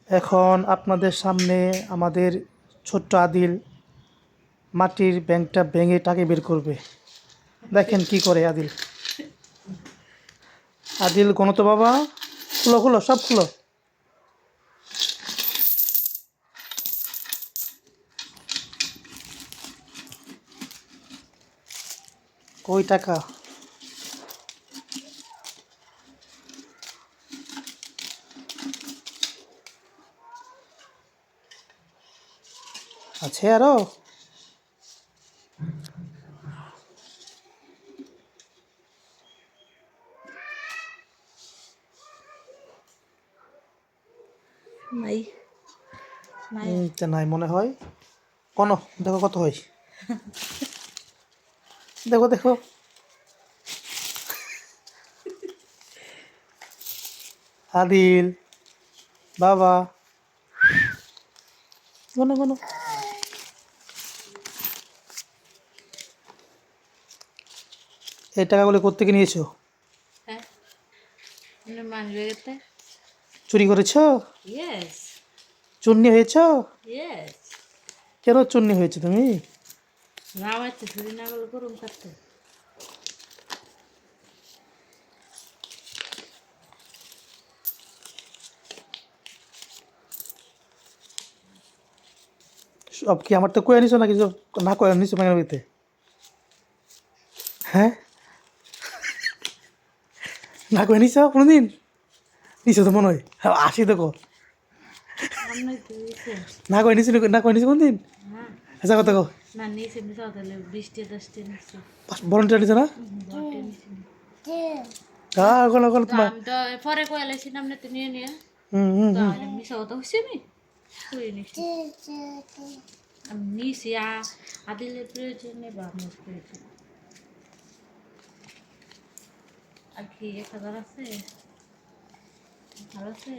এখন আপনাদের সামনে আমাদের ছোট্ট আদিল মাটির ব্যাংকটা ভেঙে টাকে বের করবে। দেখেন কি করে আদিল। আদিল গণত বাবা, খুলো খুলো সব খুলো। কই টাকা? আছে আরো? নাই নাই নাই মনে হয়। কোন দেখো কত হয়, দেখো দেখো। আদিল বাবা, গোনো গোনো। এই টাকাগুলো কোত্থেকে নিয়েছো? হ্যাঁ মানবে চুরি করেছো? ইয়েস চুন্নি হয়েছো? ইয়েস কেন চুন্নি হয়েছে তুমি? না হচ্ছে চুরি না করলে করুম কাটতে সব কি আমার তো কয়ে নিছো নাকি সব না কয়ে নিছো ব্যাঙের ভিতরে? হ্যাঁ, না কয়ে নিছো কোনোদিন? নিছো তো মনে হয়, হ্যাঁ আসি দেখো। সামনে তো দিছে না কয়ে নিছো, না কয়ে নিছো কোনোদিন? হ্যাঁ আচ্ছা কথা কো, না নিচে নিচে তাহলে বৃষ্টি দশটি নিচ্ছে ভলেন্টিয়ার নিছো না? ঘরটে নিচ্ছে হ্যাঁ ওগুলো ওগুলো তো তোমার। আমি তো পরে কয়েলাইছি নামনে তো নিয়ে নিয়ে হুম হুম তো হুম। আমি মিশা কথা হচ্ছে আমি কই নিছি আমি নিছি আদিলের প্রয়োজনে বা আমার প্রয়োজন আর কি 1000 আছে ভালো আছে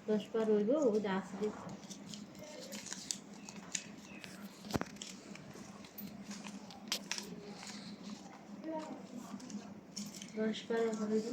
10 বার হইব ও যা আছে 10 বার হইব